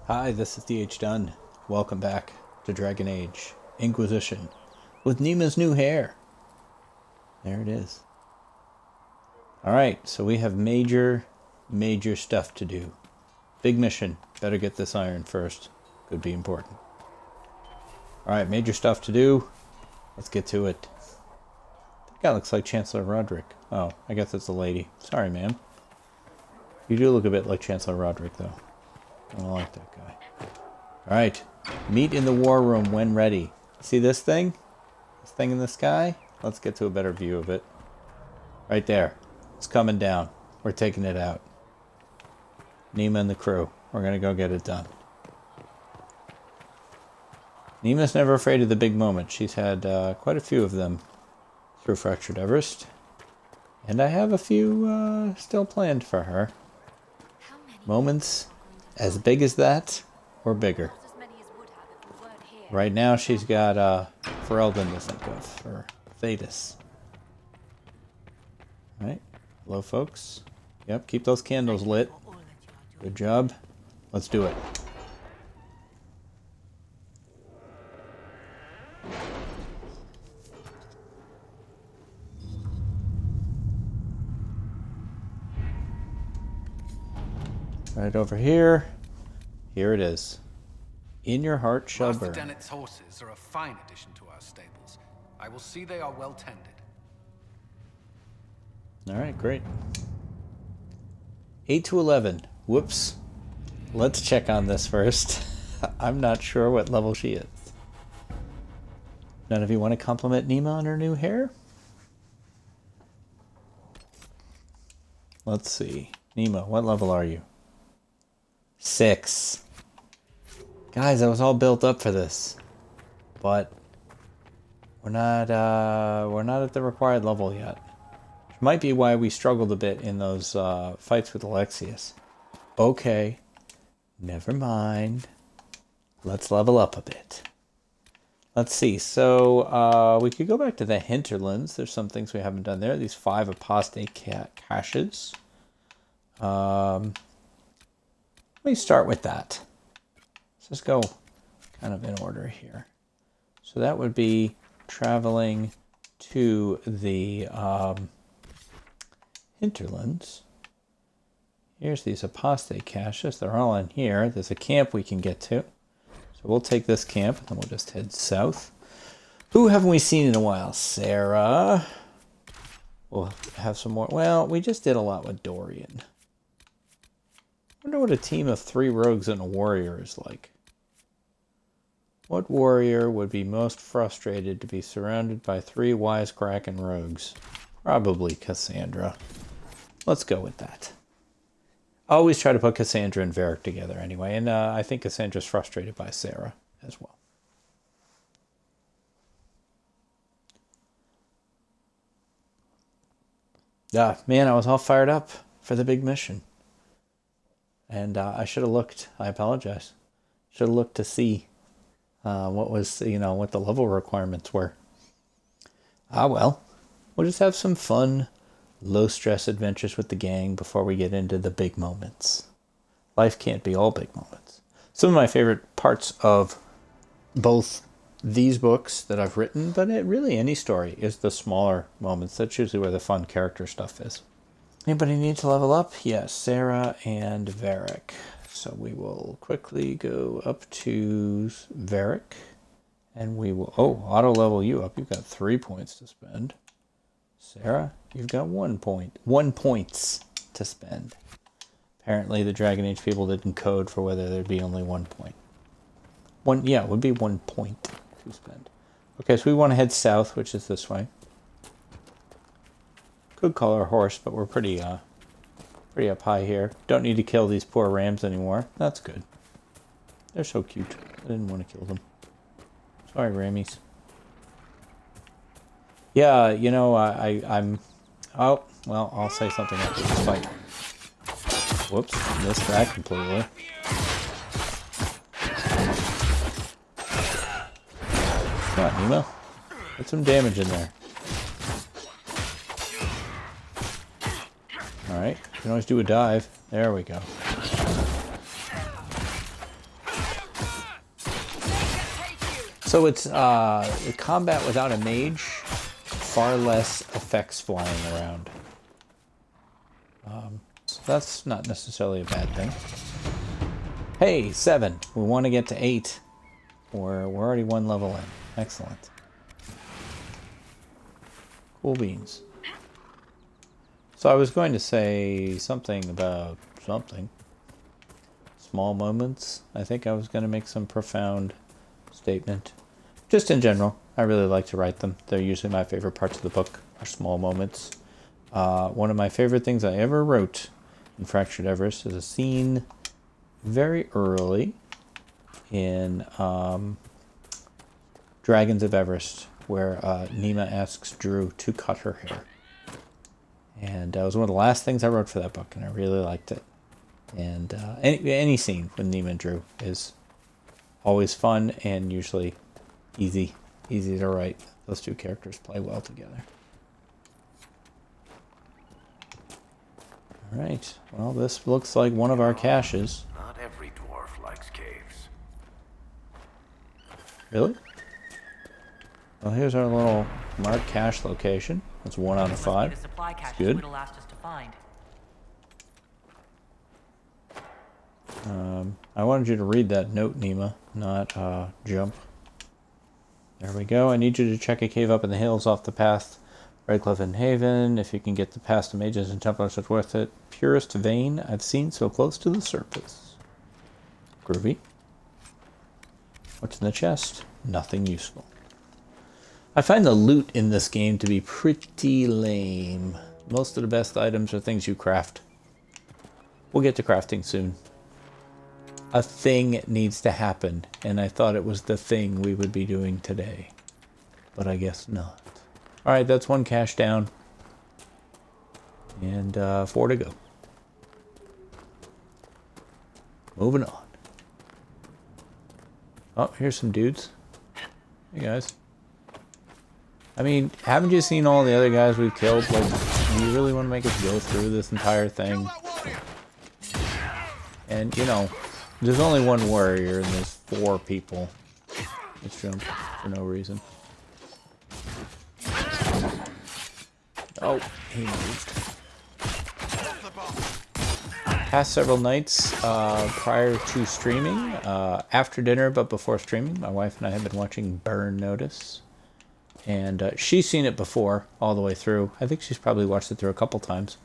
Hi, this is DH Dunn. Welcome back to Dragon Age Inquisition with Nima's new hair. There it is. Alright, so we have major stuff to do. Big mission. Better get this iron first. Could be important. Alright, major stuff to do. Let's get to it. That guy looks like Chancellor Roderick. Oh, I guess it's a lady. Sorry, ma'am. You do look a bit like Chancellor Roderick, though. I don't like that guy. Alright. Meet in the war room when ready. See this thing? This thing in the sky? Let's get to a better view of it. Right there. It's coming down. We're taking it out. Nima and the crew. We're going to go get it done. Nima's never afraid of the big moment. She's had quite a few of them through Fractured Everest. And I have a few still planned for her. Moments as big as that, or bigger. Right now she's got Ferelden to think of, for Thetis. Alright, hello folks. Yep, keep those candles lit. Good job. Let's do it. Right over here. Here it is. In your heart shall burn. Master Dennett's horses are a fine addition to our stables. I will see they are well tended. Alright, great. 8 to 11. Whoops. Let's check on this first. I'm not sure what level she is. None of you want to compliment Nima on her new hair? Let's see. Nima, what level are you? 6. Guys, I was all built up for this, but we're not at the required level yet. Which might be why we struggled a bit in those fights with Alexius. Okay, never mind. Let's level up a bit. Let's see. So we could go back to the hinterlands. There's some things we haven't done there. These 5 apostate caches. Let me start with that. Let's just go kind of in order here. So that would be traveling to the hinterlands. Here's these apostate caches. They're all in here. There's a camp we can get to. So we'll take this camp and then we'll just head south. Who haven't we seen in a while? Sarah. We'll have some more. Well, we just did a lot with Dorian. I wonder what a team of 3 rogues and a warrior is like. What warrior would be most frustrated to be surrounded by 3 wisecracking rogues? Probably Cassandra. Let's go with that. I always try to put Cassandra and Varric together anyway, and I think Cassandra's frustrated by Sarah as well. Man, I was all fired up for the big mission. And I should have looked. I apologize. Should have looked to see what was, what the level requirements were. Ah, well. We'll just have some fun, low-stress adventures with the gang before we get into the big moments. Life can't be all big moments. Some of my favorite parts of both these books that I've written, but really any story, is the smaller moments. That's usually where the fun character stuff is. Anybody need to level up? Yes, Sarah and Varric. So we will quickly go up to Varric. And we will... Oh, auto level you up. You've got 3 points to spend. Sarah, you've got 1 point. 1 points to spend. Apparently the Dragon Age people didn't code for whether there'd be only 1 point. Yeah, it would be 1 point to spend. Okay, so we want to head south, which is this way. Could call our horse, but we're pretty up high here. Don't need to kill these poor rams anymore. That's good. They're so cute. I didn't want to kill them. Sorry, rammies. Yeah, I'm... Oh, well, I'll say something after this fight. Whoops, missed that completely. Come on, Nima. Put some damage in there. Alright, you can always do a dive. There we go. So it's the combat without a mage, far less effects flying around. So that's not necessarily a bad thing. Hey, 7. We want to get to 8. We're already 1 level in. Excellent. Cool beans. So I was going to say something about something. Small moments. I think I was going to make some profound statement. Just in general, I really like to write them. They're usually my favorite parts of the book, are small moments. One of my favorite things I ever wrote in Fractured Everest is a scene very early in Dragons of Everest, where Nima asks Drew to cut her hair. And that was one of the last things I wrote for that book, and I really liked it. And any scene with Nima and Drew is always fun and usually easy to write. Those two characters play well together. All right. Well, this looks like one of our caches. Not every dwarf likes caves. Really? Well, here's our little marked cache location. That's 1 out of 5. That's good. I wanted you to read that note, Nima, not jump. There we go. I need you to check a cave up in the hills off the path. Redcliffe and Haven. If you can get the past the mages and Templars, it's worth it. Purest vein I've seen so close to the surface. Groovy. What's in the chest? Nothing useful. I find the loot in this game to be pretty lame. Most of the best items are things you craft. We'll get to crafting soon. A thing needs to happen, and I thought it was the thing we would be doing today. But I guess not. Alright, that's 1 cache down. And 4 to go. Moving on. Oh, here's some dudes. Hey guys. I mean, haven't you seen all the other guys we've killed? Like, do you really want to make us go through this entire thing? And, you know, there's only 1 warrior and there's 4 people. Let's jump for no reason. Oh, he moved. Past several nights prior to streaming, after dinner but before streaming, my wife and I have been watching Burn Notice. And she's seen it before, all the way through. I think she's probably watched it through a couple times.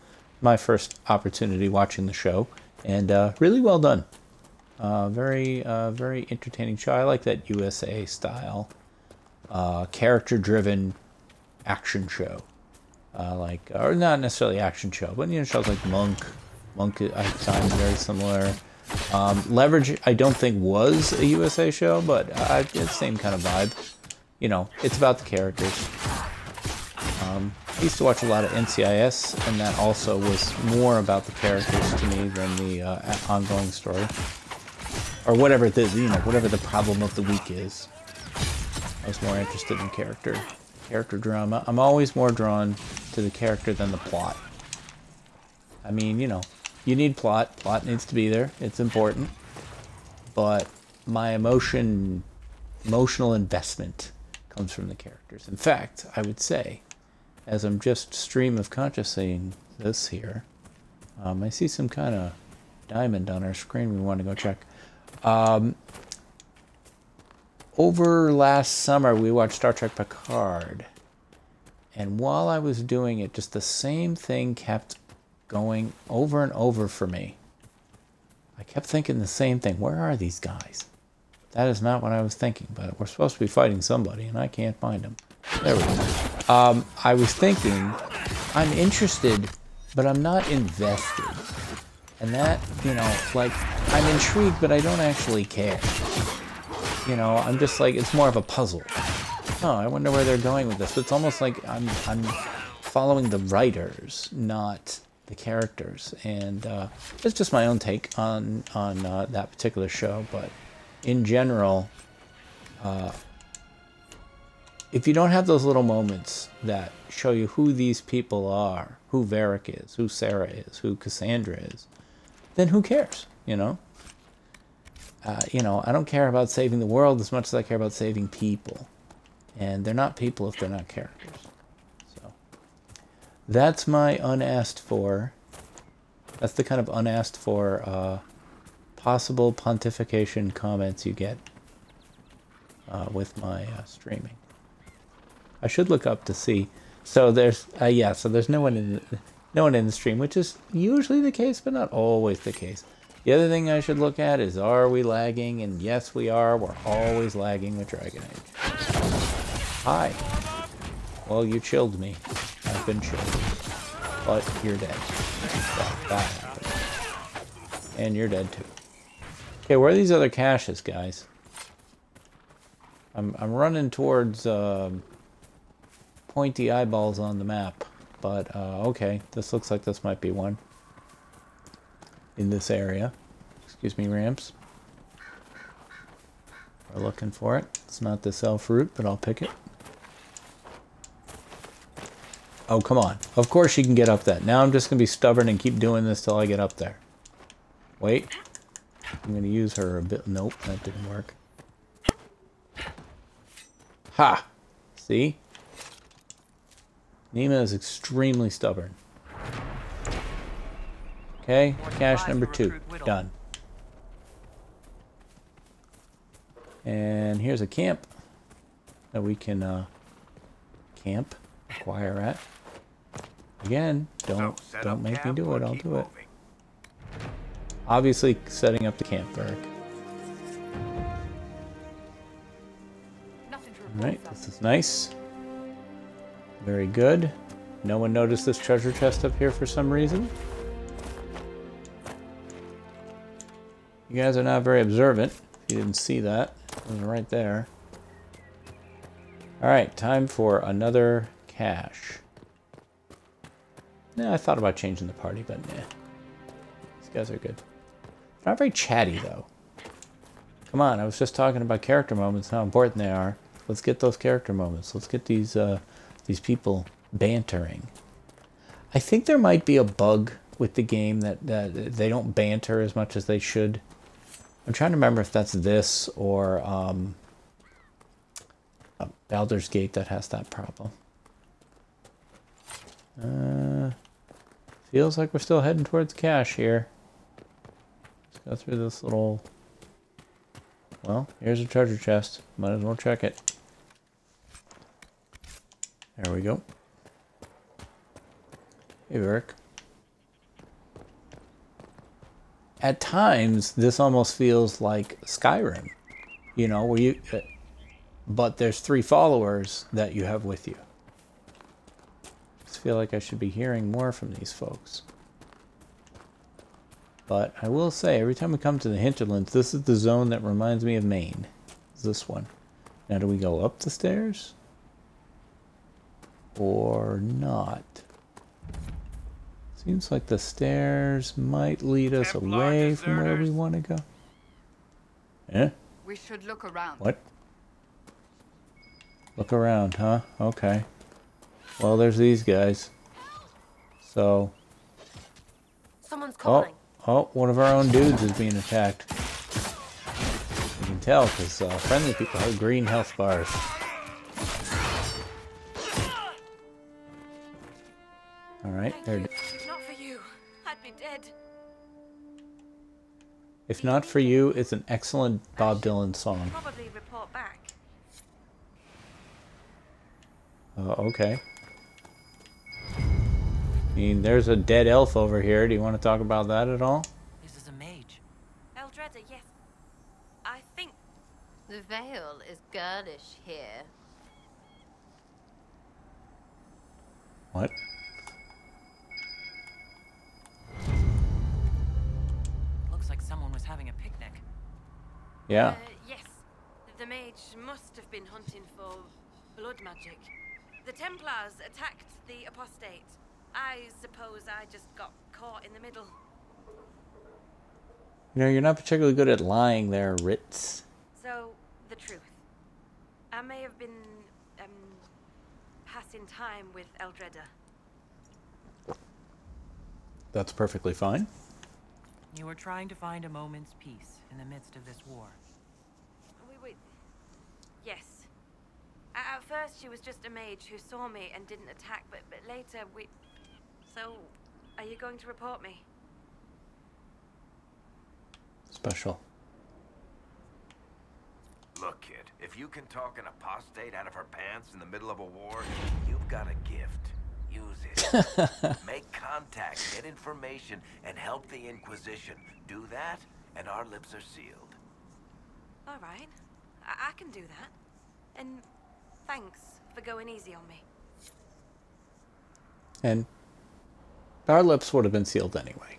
My first opportunity watching the show. And really well done. Very entertaining show. I like that USA style, character-driven action show. Or not necessarily action show, but, you know, shows like Monk. Monk, I find very similar. Leverage, I don't think was a USA show, but it's the same kind of vibe. You know, it's about the characters. I used to watch a lot of NCIS, and that also was more about the characters to me than the ongoing story, or whatever whatever the problem of the week is. I was more interested in character drama. I'm always more drawn to the character than the plot. I mean, you know, you need plot. Plot needs to be there. It's important. But my emotional investment comes from the characters. In fact, I would say, as I'm just stream of consciousing this here, I see some kind of diamond on our screen we want to go check. Over last summer, we watched Star Trek Picard. And while I was doing it, just the same thing kept going over and over for me. I kept thinking the same thing. Where are these guys? That is not what I was thinking, but we're supposed to be fighting somebody, and I can't find them. There we go. I was thinking, I'm interested, but I'm not invested. And that, you know, like, I'm intrigued, but I don't actually care. You know, I'm just like, it's more of a puzzle. Oh, I wonder where they're going with this. But it's almost like I'm following the writers, not the characters. And it's just my own take on that particular show. But in general, if you don't have those little moments that show you who these people are, who Varric is, who Sarah is, who Cassandra is, then who cares, you know? you know, I don't care about saving the world as much as I care about saving people. And they're not people if they're not characters. So that's my unasked for. That's the kind of unasked for possible pontification comments you get with my streaming. I should look up to see. So there's yeah. So there's no one in the stream, which is usually the case, but not always the case. The other thing I should look at is, are we lagging? And yes, we are. We're always lagging with Dragon Age. Hi. Well, you chilled me. I've been chilled. But you're dead. That happened. And you're dead too. Okay, where are these other caches, guys? I'm running towards pointy eyeballs on the map. But, okay. This looks like this might be one. In this area. Excuse me, ramps. We're looking for it. It's not this elf root, but I'll pick it. Oh, come on. Of course you can get up that. Now I'm just going to be stubborn and keep doing this till I get up there. Wait. I'm going to use her a bit. Nope, that didn't work. Ha! See? Nima is extremely stubborn. Okay, cache number 2. Done. And here's a camp that we can camp, acquire at. Again, don't make me do it, I'll do it. Obviously setting up the camp, Eric. Alright, this is nice. Very good. No one noticed this treasure chest up here for some reason. You guys are not very observant. If you didn't see that, it was right there. Alright, time for another cache. Nah, I thought about changing the party, but nah. These guys are good. Not very chatty, though. Come on, I was just talking about character moments, how important they are. Let's get those character moments. Let's get these people bantering. I think there might be a bug with the game that they don't banter as much as they should. I'm trying to remember if that's this or Baldur's Gate that has that problem. Feels like we're still heading towards cache here. Let's go through this little... Well, here's a treasure chest. Might as well check it. There we go. Hey, Eric. At times, this almost feels like Skyrim. You know, where you... but there's 3 followers that you have with you. I just feel like I should be hearing more from these folks. But I will say, every time we come to the hinterlands, this is the zone that reminds me of Maine. It's this one. Now, do we go up the stairs? Or not? Seems like the stairs might lead us away from where we want to go. Eh? We should look around. What? Look around, huh? Okay. Well, there's these guys. So... Someone's calling. Oh, one of our own dudes is being attacked. You can tell, because friendly people have green health bars. Alright, they're... If not for you, I'd be dead. If Not For You is an excellent Bob Dylan song. Probably report back. Okay. I mean, there's a dead elf over here. Do you want to talk about that at all? This is a mage. Eldredda, yes. I think... The veil is girlish here. What? Looks like someone was having a picnic. Yeah. Yes. The mage must have been hunting for blood magic. The Templars attacked the apostate. I suppose I just got caught in the middle. You know, you're not particularly good at lying there, Ritz. So, the truth. I may have been, passing time with Eldredda. That's perfectly fine. You were trying to find a moment's peace in the midst of this war. Yes. At first, she was just a mage who saw me and didn't attack, but later we... So, are you going to report me? Special. Look, kid, if you can talk an apostate out of her pants in the middle of a war, you've got a gift. Use it. Make contact, get information, and help the Inquisition. Do that, and our lips are sealed. All right. I can do that. And thanks for going easy on me. And our lips would have been sealed anyway.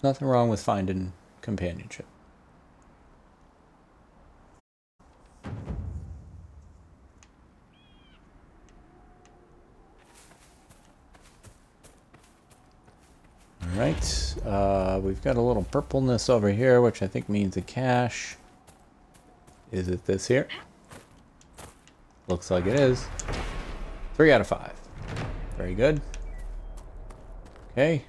Nothing wrong with finding companionship. Alright, we've got a little purpleness over here, which I think means a cache. Is it this here? Looks like it is. 3 out of 5. Very good. Okay.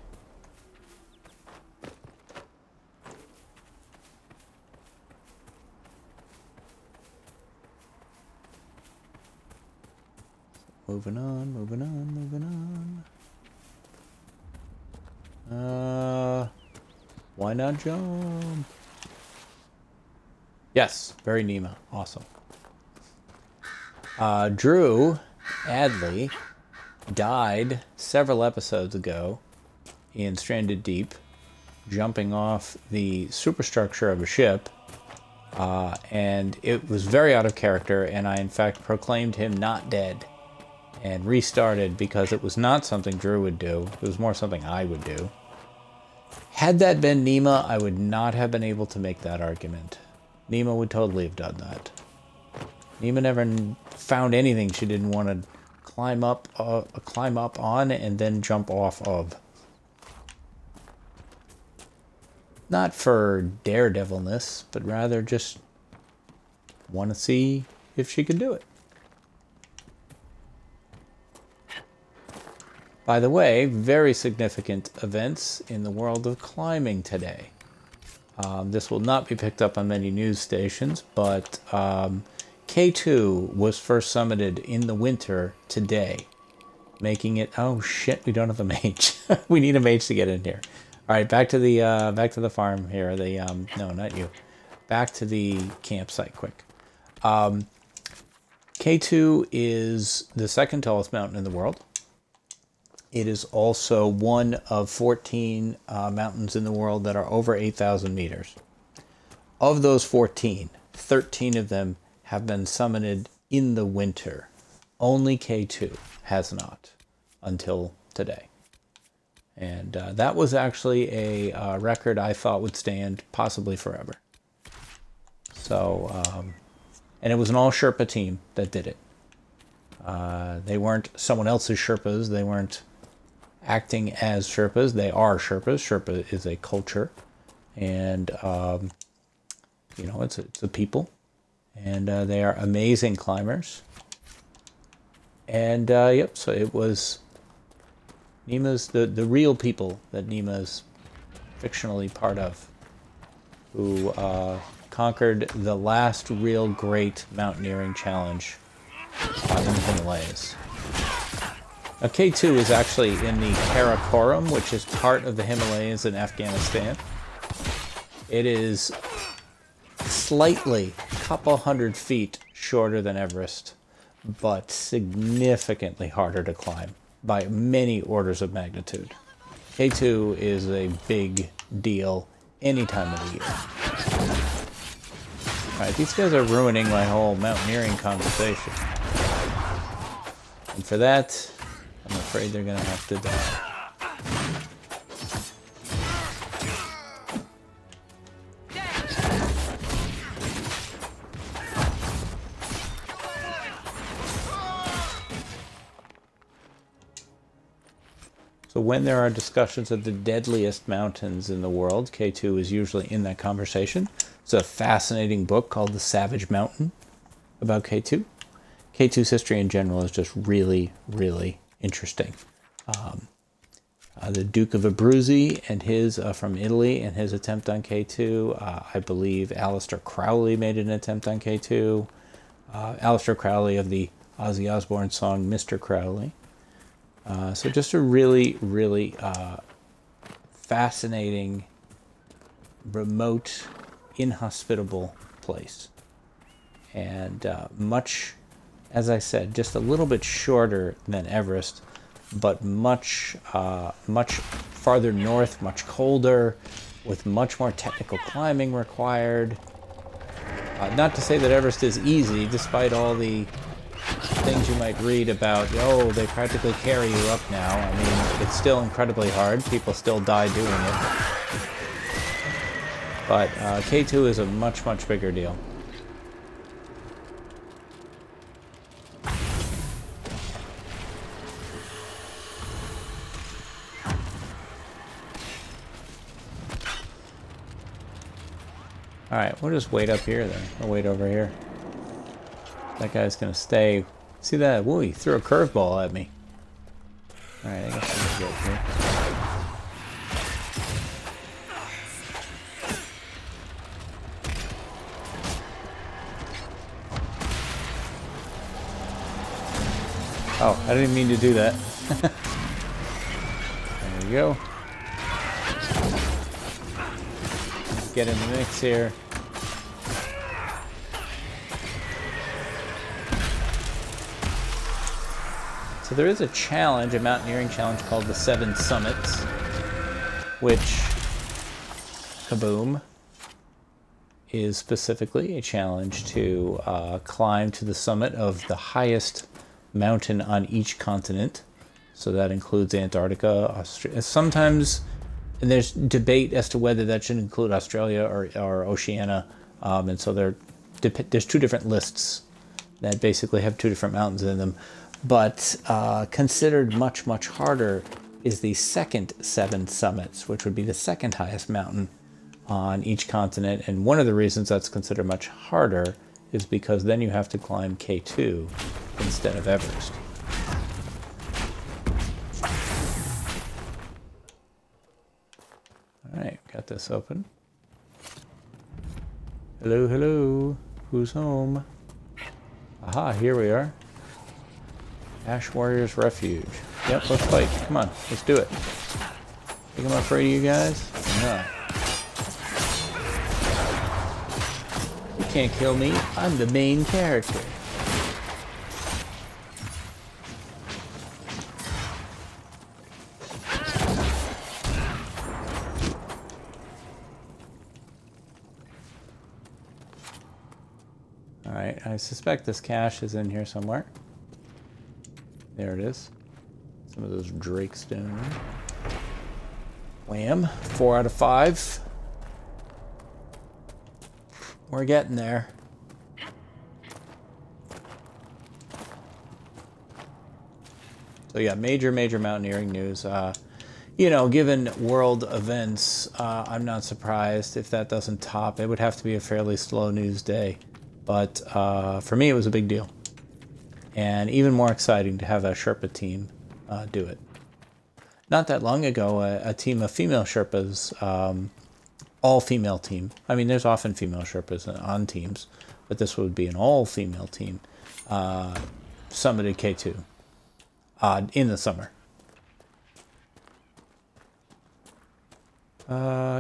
Moving on, moving on, moving on. Why not jump? Yes, very Nima. Awesome. Drew Adley died several episodes ago in Stranded Deep, jumping off the superstructure of a ship, and it was very out of character, and I in fact proclaimed him not dead and restarted because it was not something Drew would do. It was more something I would do. Had that been Nima, I would not have been able to make that argument. Nima would totally have done that. Nima never found anything she didn't want to climb up on and then jump off of. Not for daredevilness, but rather just want to see if she could do it. By the way, very significant events in the world of climbing today. This will not be picked up on many news stations, but K2 was first summited in the winter today, making it... Oh shit, we don't have a mage. We need a mage to get in here. All right, back to the farm here. No, not you. Back to the campsite, quick. K2 is the second tallest mountain in the world. It is also one of 14 mountains in the world that are over 8,000 meters. Of those 14, 13 of them have been summited in the winter. Only K2 has not until today. And that was actually a record I thought would stand possibly forever. So, and it was an all Sherpa team that did it. They weren't someone else's Sherpas. They weren't acting as Sherpas. They are Sherpas. Sherpa is a culture, and you know, it's a people, and they are amazing climbers. And yep, so it was Nima's the real people that Nima's fictionally part of, who conquered the last real great mountaineering challenge in the Himalayas. Now, K2 is actually in the Karakoram, which is part of the Himalayas in Afghanistan. It is slightly, a couple hundred feet shorter than Everest, but significantly harder to climb by many orders of magnitude. K2 is a big deal any time of the year. Alright, these guys are ruining my whole mountaineering conversation. And for that, I'm afraid they're going to have to die. So when there are discussions of the deadliest mountains in the world, K2 is usually in that conversation. It's a fascinating book called The Savage Mountain about K2. K2's history in general is just really, really interesting. The Duke of Abruzzi and his from Italy and his attempt on K2. I believe Aleister Crowley made an attempt on K2. Aleister Crowley of the Ozzy Osbourne song Mr. Crowley. So just a really, really fascinating, remote, inhospitable place. And much, as I said, just a little bit shorter than Everest, but much farther north, much colder, with much more technical climbing required. Not to say that Everest is easy, despite all the things you might read about, oh, they practically carry you up now. I mean, it's still incredibly hard. People still die doing it. But K2 is a much, much bigger deal. Alright, we'll just wait up here then. We'll wait over here. That guy's gonna stay. See that? Woo, he threw a curveball at me. Alright, I guess I'm gonna go here. Oh, I didn't mean to do that. There we go. Let's get in the mix here. So there is a challenge, a mountaineering challenge called the 7 Summits, which, kaboom, is specifically a challenge to climb to the summit of the highest mountain on each continent. So that includes Antarctica, Australia. Sometimes, and there's debate as to whether that should include Australia or Oceania. And so there's 2 different lists that basically have 2 different mountains in them. But considered much, much harder is the second 7 Summits, which would be the second highest mountain on each continent. And one of the reasons that's considered much harder is because then you have to climb K2 instead of Everest. All right, got this open. Hello, hello. Who's home? Aha, here we are. Ash Warrior's Refuge. Yep, let's fight. Come on, let's do it. Think I'm afraid of you guys? No. You can't kill me. I'm the main character. Alright, I suspect this cache is in here somewhere. There it is. Some of those Drake stone. Wham. 4 out of 5. We're getting there. So yeah, major mountaineering news. You know, given world events, I'm not surprised if that doesn't top. It would have to be a fairly slow news day. But for me, it was a big deal. And even more exciting to have a Sherpa team do it. Not that long ago, a team of female Sherpas, all-female team. I mean, there's often female Sherpas on teams, but this would be an all-female team. Summited K2 in the summer.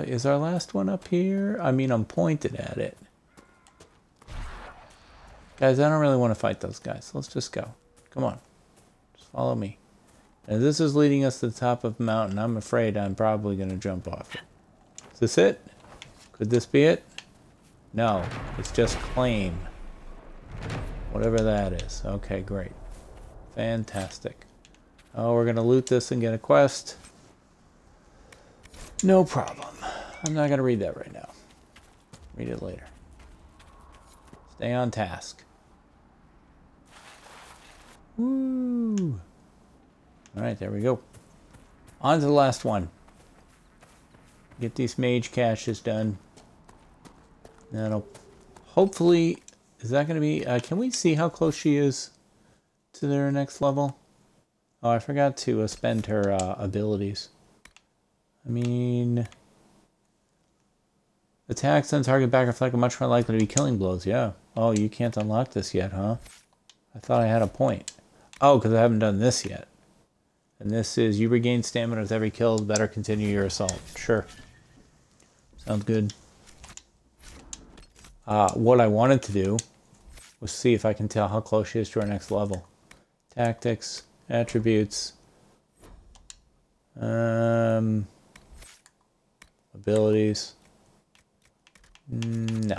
Is our last one up here? I mean, I'm pointed at it. Guys, I don't really want to fight those guys. Let's just go. Come on. Just follow me. And this is leading us to the top of the mountain. I'm afraid I'm probably going to jump off it. Is this it? Could this be it? No. It's just claim. Whatever that is. Okay, great. Fantastic. Oh, we're going to loot this and get a quest. No problem. I'm not going to read that right now. Read it later. Stay on task. Woo! Alright, there we go. On to the last one. Get these mage caches done. That'll hopefully... Is that going to be... can we see how close she is to their next level? Oh, I forgot to spend her abilities. I mean, attacks on target back reflect are much more likely to be killing blows. Yeah. Oh, you can't unlock this yet, huh? I thought I had a point. Oh, because I haven't done this yet. And this is you regain stamina with every kill. Better continue your assault. Sure. Sounds good. What I wanted to do was see if I can tell how close she is to our next level. Tactics, attributes, abilities. No.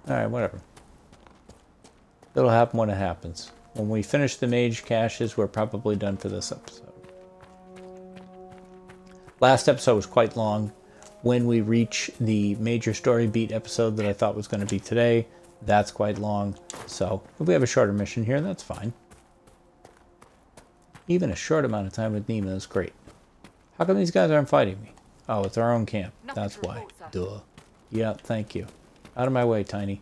Alright, whatever. It'll happen when it happens. When we finish the mage caches, we're probably done for this episode. Last episode was quite long. When we reach the major story beat episode that I thought was going to be today, that's quite long. So if we have a shorter mission here, that's fine. Even a short amount of time with Nima is great. How come these guys aren't fighting me? Oh, it's our own camp. That's why. Duh. Yeah, thank you. Out of my way, Tiny.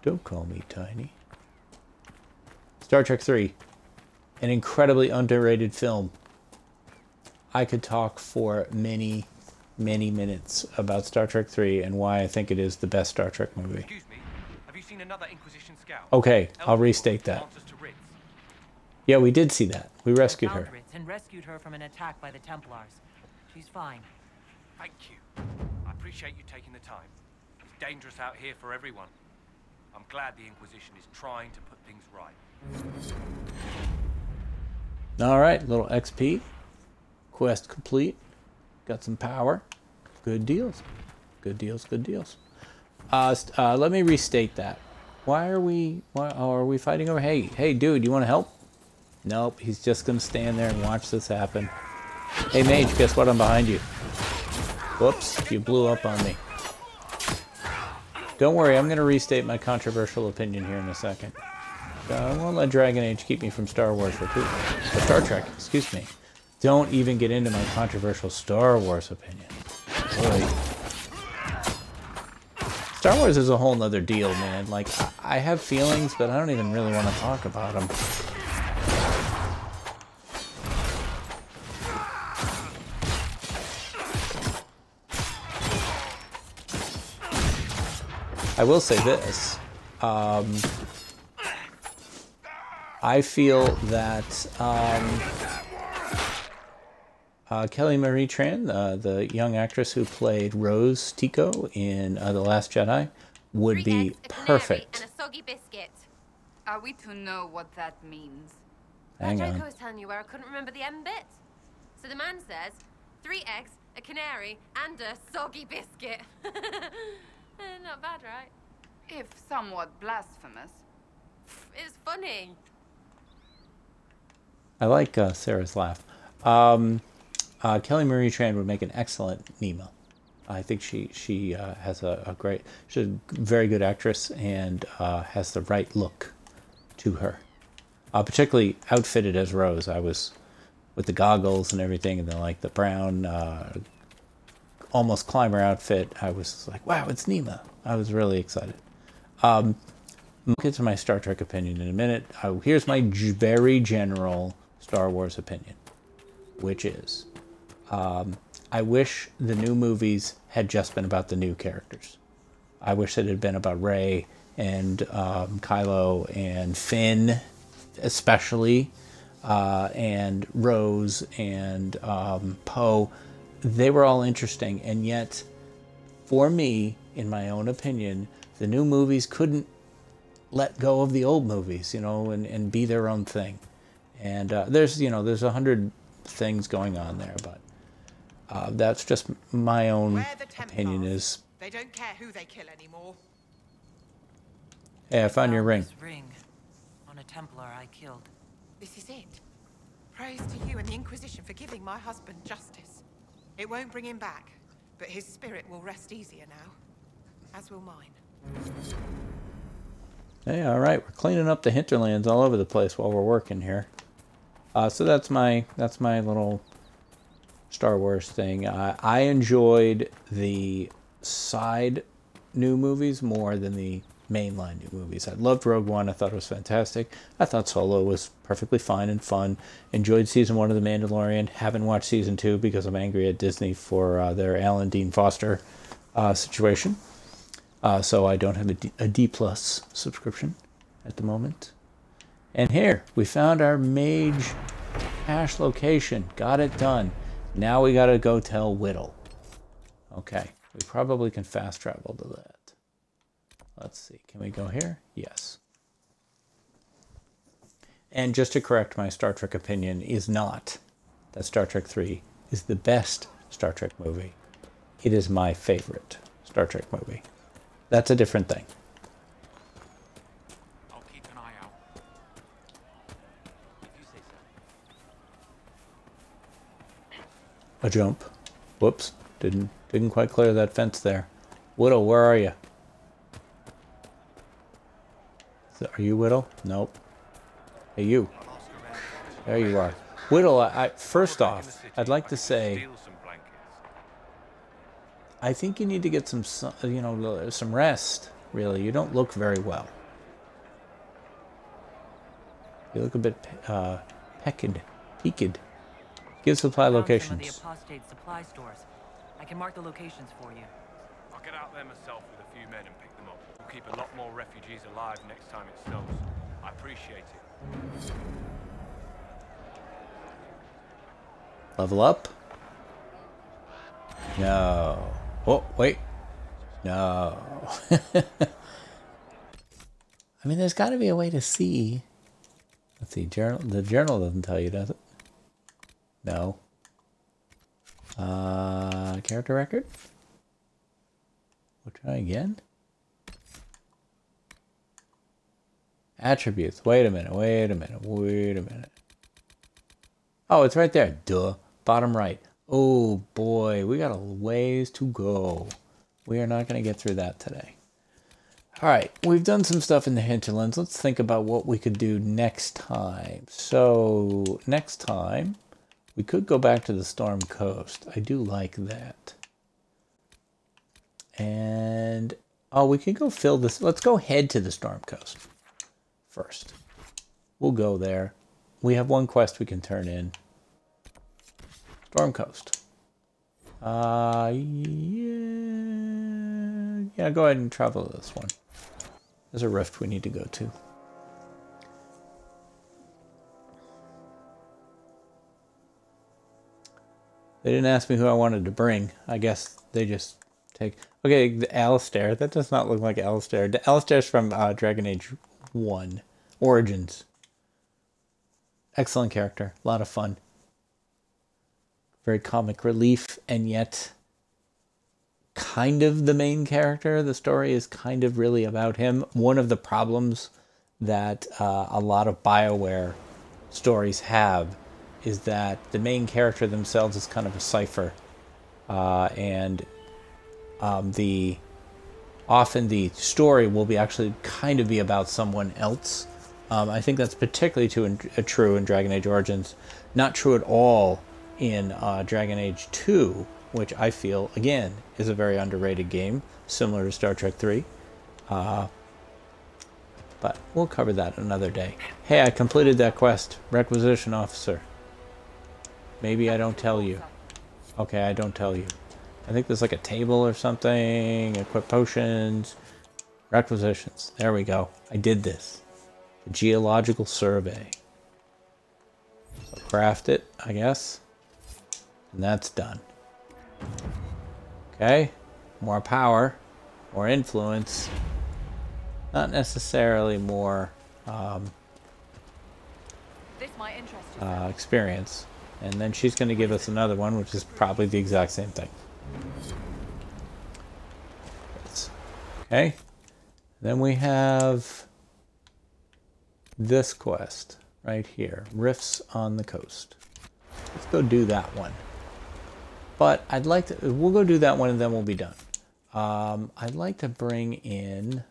Don't call me Tiny. Star Trek 3. An incredibly underrated film. I could talk for many, many minutes about Star Trek 3 and why I think it is the best Star Trek movie. Excuse me, have you seen another Inquisition scout? Okay, I'll restate that. Yeah, we did see that. We rescued her. And rescued her from an attack by the Templars. She's fine. Thank you. I appreciate you taking the time. It's dangerous out here for everyone. I'm glad the Inquisition is trying to put things right. Alright, little XP. Quest complete. Got some power. Good deals. Good deals, good deals. Let me restate that. Why are we fighting over? Hey, dude, you want to help? Nope, he's just going to stand there and watch this happen. Hey, mage, guess what? I'm behind you. Whoops, you blew up on me. Don't worry, I'm going to restate my controversial opinion here in a second. I won't let Dragon Age keep me from Star Wars for Star Trek, excuse me. Don't even get into my controversial Star Wars opinion. Boy. Star Wars is a whole nother deal, man. Like, I have feelings, but I don't even really want to talk about them. I will say this. I feel that Kelly Marie Tran, the young actress who played Rose Tico in The Last Jedi, would be perfect. And a soggy biscuit. Are we to know what that means? Hang on. I was telling you where I couldn't remember the end bit. So the man says, 3 eggs, a canary, and a soggy biscuit. Not bad, right? If somewhat blasphemous. It's funny. I like Sarah's laugh. Kelly Marie Tran would make an excellent Nima. I think she has she's a very good actress and has the right look to her. Particularly outfitted as Rose. I was with the goggles and everything, and then like the brown almost climber outfit. I was like, wow, it's Nima. I was really excited. I'll get to my Star Trek opinion in a minute. Here's my very general Star Wars opinion, which is I wish the new movies had just been about the new characters. I wish it had been about Rey and Kylo and Finn, especially, and Rose and Poe. They were all interesting, and yet, for me, in my own opinion, the new movies couldn't let go of the old movies, and be their own thing. And there's 100 things going on there, but that's just my own opinion. Is they don't care who they kill anymore. Hey, I found your ring. This ring on a Templar I killed. This is it. Praise to you and the Inquisition for giving my husband justice. It won't bring him back, but his spirit will rest easier now, as will mine. Hey, all right, we're cleaning up the hinterlands all over the place while we're working here. So that's my little Star Wars thing. I enjoyed the side new movies more than the mainline new movies. I loved Rogue One. I thought it was fantastic. I thought Solo was perfectly fine and fun. Enjoyed season 1 of The Mandalorian. Haven't watched season 2 because I'm angry at Disney for their Alan Dean Foster situation. So I don't have a D+ subscription at the moment. And here, we found our mage cache location. Got it done. Now we gotta go tell Whittle. Okay, we probably can fast travel to that. Let's see, can we go here? Yes. And just to correct my Star Trek opinion is not that Star Trek 3 is the best Star Trek movie. It is my favorite Star Trek movie. That's a different thing. I'll keep an eye out. If you say so. A jump. Whoops. Didn't quite clear that fence there. Whittle, where are you? Are you Whittle? Nope. Hey, you. There you are. Whittle, first off, I'd like to say, I think you need to get some rest, really. You don't look very well. You look a bit peaked. Give supply locations. Some of the apostate supply stores. I can mark the locations for you. I'll get out there myself with a few men and pick them up. We'll keep a lot more refugees alive next time it snows. I appreciate it. Level up? No. Oh, wait. No. I mean, there's got to be a way to see. Let's see. The journal doesn't tell you, does it? No. Character record? We'll try again. Attributes. Wait a minute. Oh, it's right there. Duh. Bottom right. Oh boy, we got a ways to go. We are not going to get through that today. Alright, we've done some stuff in the hinterlands. Let's think about what we could do next time. So, next time, we could go back to the Storm Coast. I do like that. And, oh, we could go fill this. Let's go head to the Storm Coast first. We'll go there. We have one quest we can turn in. Storm Coast. Yeah, go ahead and travel to this one. There's a rift we need to go to. They didn't ask me who I wanted to bring. I guess they just take... Okay, the Alistair. That does not look like Alistair. The Alistair's from Dragon Age 1. Origins. Excellent character. A lot of fun. Very comic relief, and yet kind of the main character. The story is kind of really about him. One of the problems that a lot of BioWare stories have is that the main character themselves is kind of a cipher. And often the story will be actually kind of be about someone else. I think that's particularly true in Dragon Age Origins. Not true at all in Dragon Age 2, which I feel, again, is a very underrated game, similar to Star Trek 3. But we'll cover that another day. Hey, I completed that quest. Requisition officer. Maybe I don't tell you. Okay, I don't tell you. I think there's like a table or something. Equip potions. Requisitions. There we go. I did this. The geological survey. So craft it, I guess. And that's done. Okay. More power. More influence. Not necessarily more experience. And then she's going to give us another one, which is probably the exact same thing. Okay. Then we have this quest right here. Rifts on the Coast. Let's go do that one. But I'd like to... We'll go do that one and then we'll be done. I'd like to bring in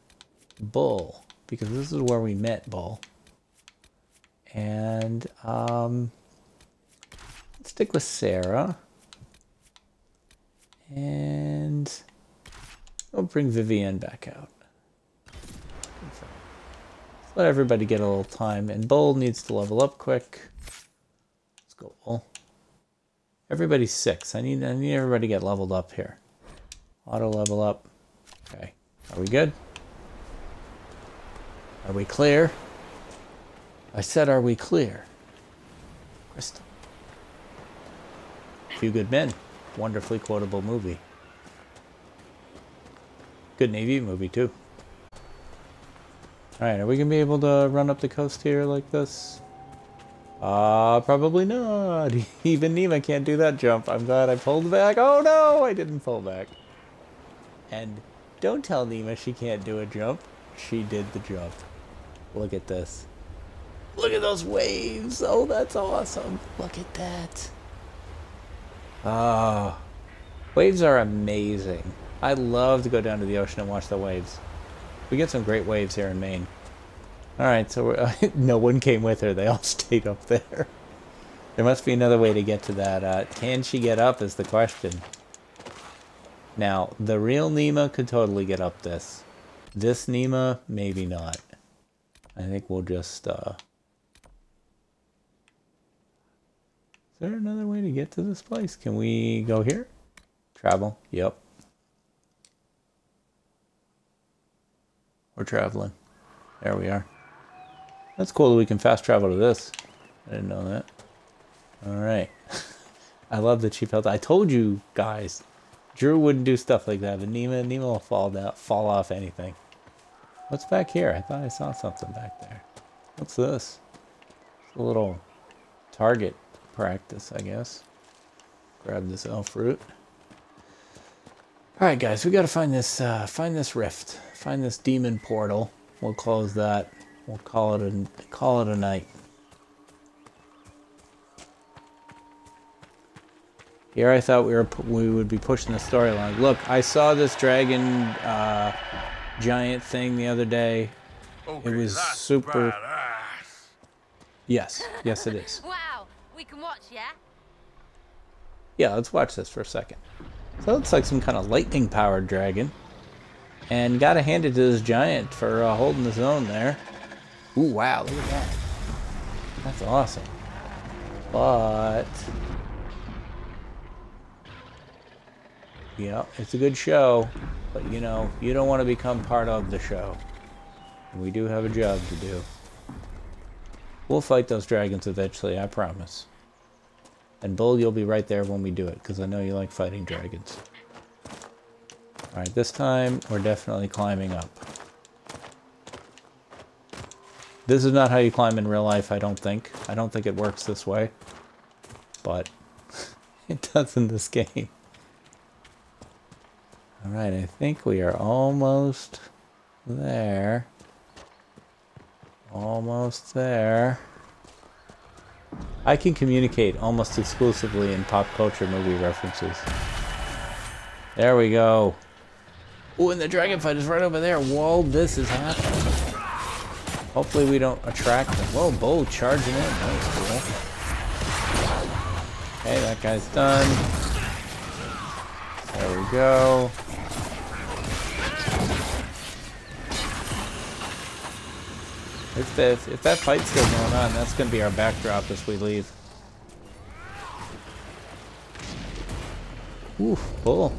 Bull, because this is where we met Bull. And let's stick with Sarah. And we'll bring Vivienne back out. Let's let everybody get a little time. And Bull needs to level up quick. Let's go, Bull. Everybody's 6. I need everybody to get leveled up here. Auto level up. Okay. Are we good? Are we clear? I said, are we clear? Crystal. Few Good Men. Wonderfully quotable movie. Good Navy movie, too. Alright, are we going to be able to run up the coast here like this? Probably not. Even Nima can't do that jump. I'm glad I pulled back. Oh no, I didn't pull back. And don't tell Nima she can't do a jump. She did the jump. Look at this. Look at those waves. Oh, that's awesome. Look at that. Ah, waves are amazing. I love to go down to the ocean and watch the waves. We get some great waves here in Maine. Alright, so no one came with her. They all stayed up there. There must be another way to get to that. Can she get up is the question. Now, the real Nima could totally get up this. This Nima, maybe not. I think we'll just... Is there another way to get to this place? Can we go here? Travel. Yep. We're traveling. There we are. That's cool that we can fast travel to this. I didn't know that. Alright. I love the cheap health. I told you guys, Drew wouldn't do stuff like that, but Nima will fall off anything. What's back here? I thought I saw something back there. What's this? It's a little target practice, I guess. Grab this elf root. Alright guys, we gotta find this rift. Find this demon portal. We'll close that. We'll call it a night. Here I thought we would be pushing the storyline. Look, I saw this dragon giant thing the other day. Okay, it was super badass. Yes it is. Wow, we can watch, yeah? Yeah, let's watch this for a second. So it looks like some kind of lightning powered dragon. And gotta hand it to this giant for holding his own there. Ooh, wow, look at that. That's awesome. But... yeah, it's a good show. But, you know, you don't want to become part of the show. And we do have a job to do. We'll fight those dragons eventually, I promise. And Bull, you'll be right there when we do it, because I know you like fighting dragons. Alright, this time, we're definitely climbing up. This is not how you climb in real life, I don't think. I don't think it works this way. But, it does in this game. Alright, I think we are almost there. Almost there. I can communicate almost exclusively in pop culture movie references. There we go. Ooh, and the dragon fight is right over there. Whoa, this is happening. Hopefully we don't attract them. Whoa, Bull charging in. That's cool. Okay, that guy's done. There we go. If that fight's still going on, that's going to be our backdrop as we leave. Ooh, Bull.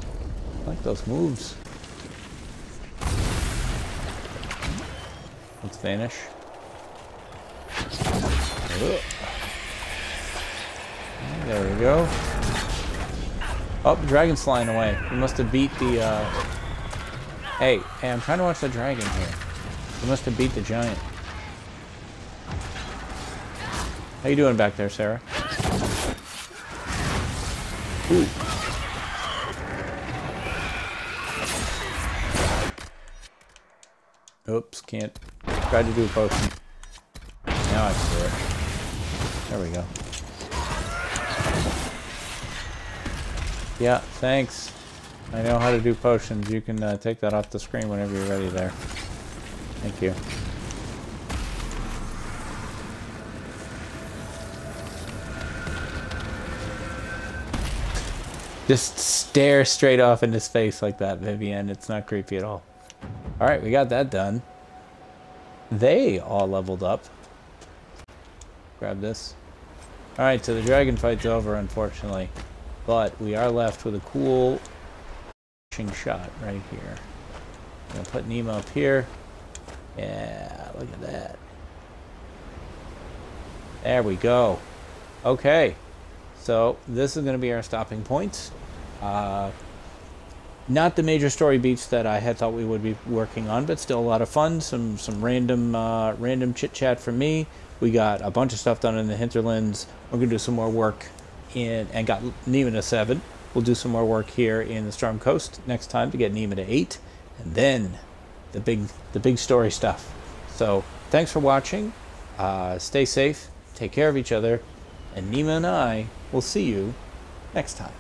I like those moves. Let's vanish. There we go. Oh, the dragon's flying away. We must have beat the, Hey, I'm trying to watch the dragon here. We must have beat the giant. How you doing back there, Sarah? Ooh. Oops, can't. Tried to do a potion. Now I can do it. There we go. Yeah, thanks. I know how to do potions. You can take that off the screen whenever you're ready there. Thank you. Just stare straight off in his face like that, Vivienne. It's not creepy at all. Alright, we got that done. they all leveled up. Grab this. Alright, so the dragon fight's over, unfortunately. But we are left with a cool shot right here. I'm going to put Nima up here. Yeah, look at that. There we go. Okay. So, this is going to be our stopping points. Not the major story beats that I had thought we would be working on, but still a lot of fun. Some random chit-chat from me. We got a bunch of stuff done in the hinterlands. We're going to do some more work and got Nima to 7. We'll do some more work here in the Storm Coast next time to get Nima to 8. And then the big story stuff. So, thanks for watching. Stay safe. Take care of each other. And Nima and I will see you next time.